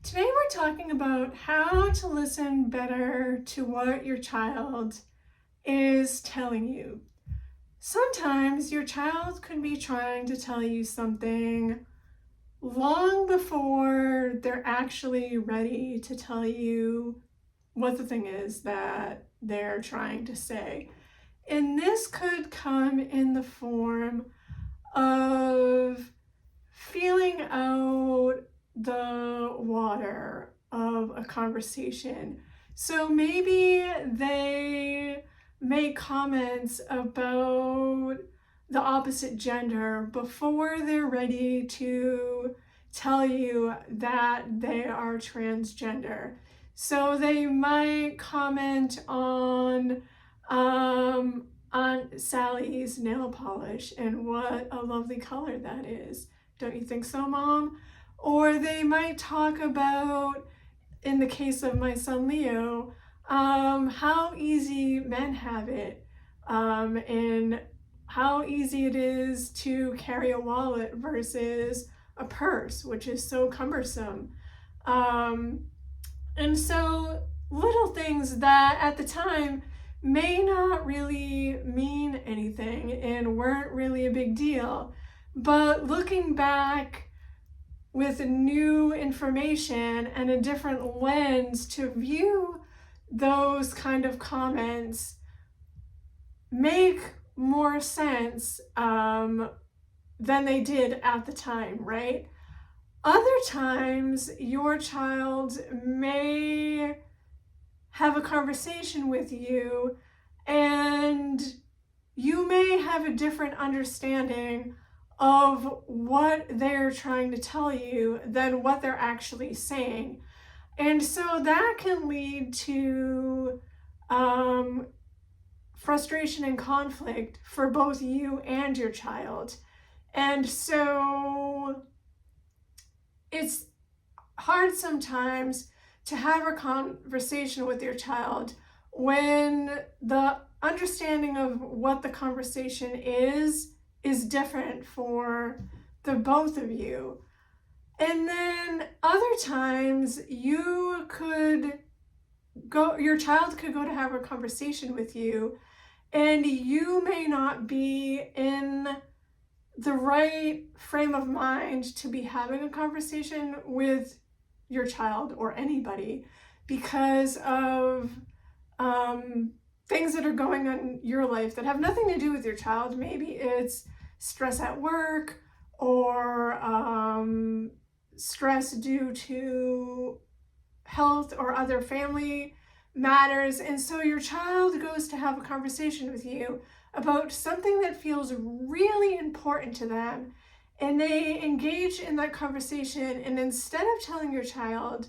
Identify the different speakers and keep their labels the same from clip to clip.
Speaker 1: Today we're talking about how to listen better to what your child is telling you. Sometimes your child could be trying to tell you something long before they're actually ready to tell you what the thing is that they're trying to say. And this could come in the form of feeling out the water of a conversation. So maybe they make comments about the opposite gender before they're ready to tell you that they are transgender. So they might comment on Sally's nail polish and what a lovely color that is. Don't you think so, Mom? Or they might talk about, in the case of my son Leo, how easy men have it, and how easy it is to carry a wallet versus a purse, which is so cumbersome. Um, and so little things that at the time may not really mean anything and weren't really a big deal. But looking back with new information and a different lens to view those kind of comments make more sense than they did at the time, right? Other times, your child may have a conversation with you and you may have a different understanding of what they're trying to tell you than what they're actually saying. And so that can lead to frustration and conflict for both you and your child. And so it's hard sometimes to have a conversation with your child when the understanding of what the conversation is different for the both of you. And then other times your child could go to have a conversation with you and you may not be in the right frame of mind to be having a conversation with your child or anybody because of things that are going on in your life that have nothing to do with your child. Maybe it's stress at work or stress due to health or other family matters. And so your child goes to have a conversation with you about something that feels really important to them. And they engage in that conversation. And instead of telling your child,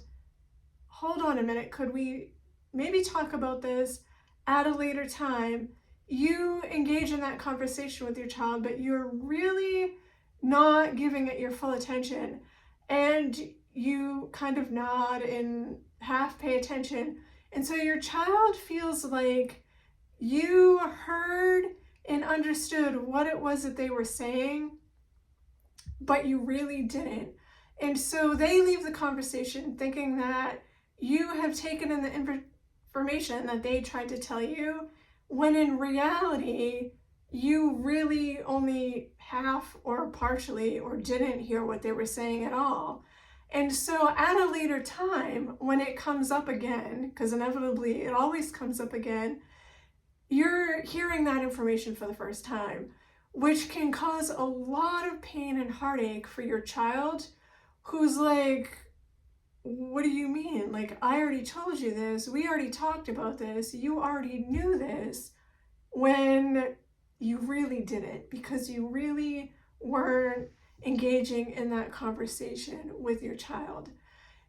Speaker 1: hold on a minute, could we maybe talk about this at a later time? You engage in that conversation with your child, but you're really not giving it your full attention. And you kind of nod and half pay attention. And so your child feels like you heard and understood what it was that they were saying, but you really didn't. And so they leave the conversation thinking that you have taken in the information that they tried to tell you, when in reality, you really only half or partially or didn't hear what they were saying at all. And so at a later time, when it comes up again, because inevitably it always comes up again, you're hearing that information for the first time, which can cause a lot of pain and heartache for your child who's like, what do you mean? Like, I already told you this. We already talked about this. You already knew this, when you really didn't, because you really weren't engaging in that conversation with your child.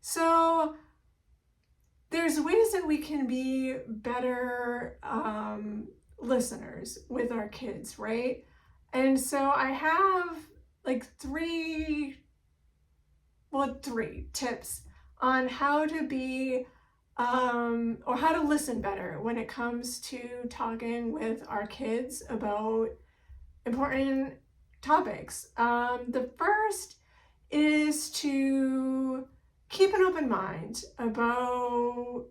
Speaker 1: So there's ways that we can be better listeners with our kids, right? And so I have like three tips on how to be or how to listen better when it comes to talking with our kids about important topics. The first is to keep an open mind about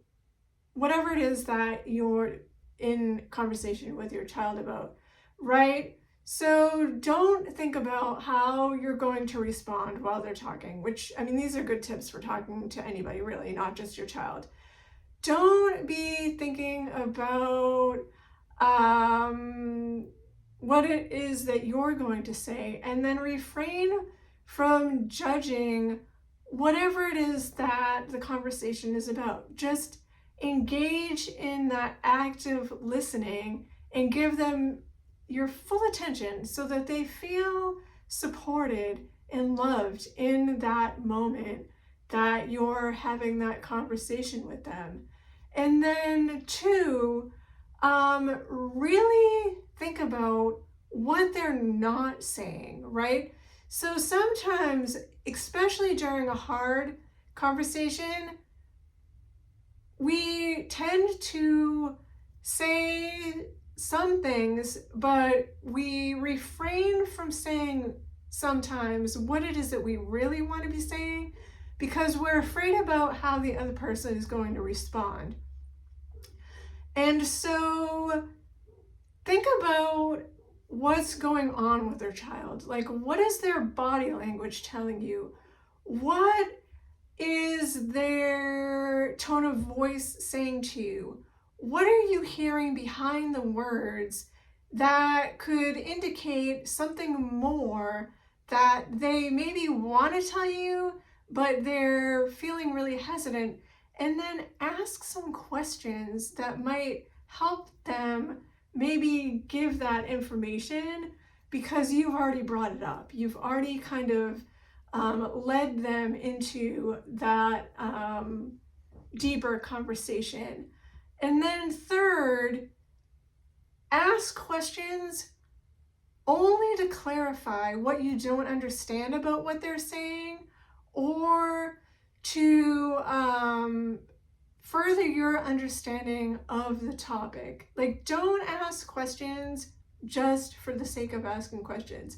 Speaker 1: whatever it is that you're in conversation with your child about, right? So don't think about how you're going to respond while they're talking, which, I mean, these are good tips for talking to anybody, really, not just your child. Don't be thinking about what it is that you're going to say, and then refrain from judging whatever it is that the conversation is about. Just engage in that active listening and give them your full attention so that they feel supported and loved in that moment that you're having that conversation with them. And then two, really think about what they're not saying, right? So sometimes, especially during a hard conversation, we tend to say some things, but we refrain from saying sometimes what it is that we really want to be saying because we're afraid about how the other person is going to respond. And so think about what's going on with their child. Like, what is their body language telling you? What is their tone of voice saying to you? What are you hearing behind the words that could indicate something more that they maybe want to tell you, but they're feeling really hesitant? And then ask some questions that might help them maybe give that information because you've already brought it up. You've already kind of led them into that deeper conversation. And then third, ask questions only to clarify what you don't understand about what they're saying, or to further your understanding of the topic. Like, don't ask questions just for the sake of asking questions.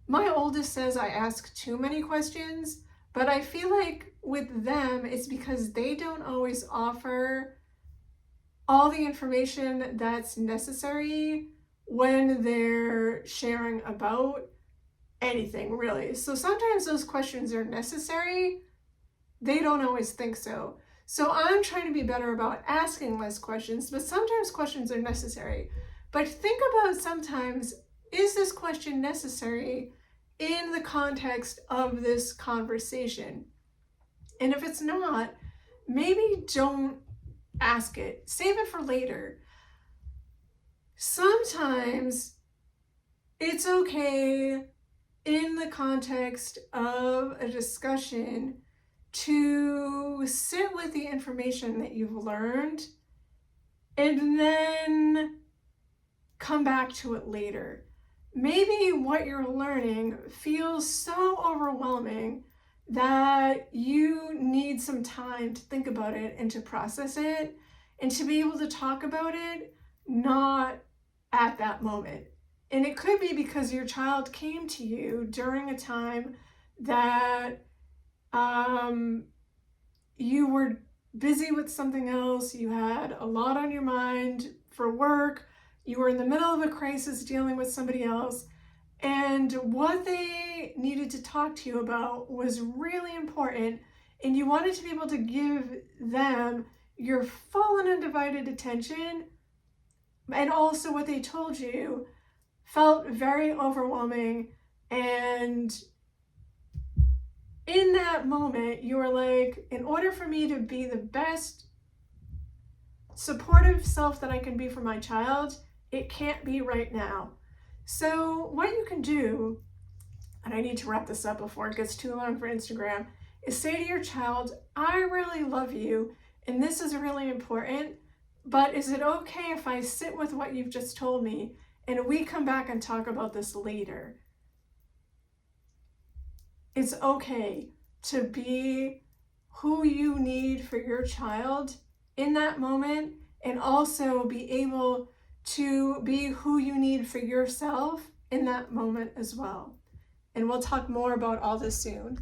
Speaker 1: My oldest says I ask too many questions, but I feel like with them, it's because they don't always offer all the information that's necessary when they're sharing about anything, really. So sometimes those questions are necessary. They don't always think so. So I'm trying to be better about asking less questions, but sometimes questions are necessary. But think about sometimes, is this question necessary in the context of this conversation? And if it's not, maybe don't ask it. Save it for later. Sometimes it's okay in the context of a discussion to sit with the information that you've learned and then come back to it later. Maybe what you're learning feels so overwhelming that you need some time to think about it and to process it and to be able to talk about it, not at that moment. And it could be because your child came to you during a time that you were busy with something else, you had a lot on your mind for work, you were in the middle of a crisis dealing with somebody else, and what they needed to talk to you about was really important, and you wanted to be able to give them your full and undivided attention, and also what they told you felt very overwhelming. And in that moment, you were like, in order for me to be the best supportive self that I can be for my child, it can't be right now. So what you can do, and I need to wrap this up before it gets too long for Instagram, is say to your child, I really love you, and this is really important, but is it okay if I sit with what you've just told me and we come back and talk about this later? It's okay to be who you need for your child in that moment, and also be able to be who you need for yourself in that moment as well. And we'll talk more about all this soon.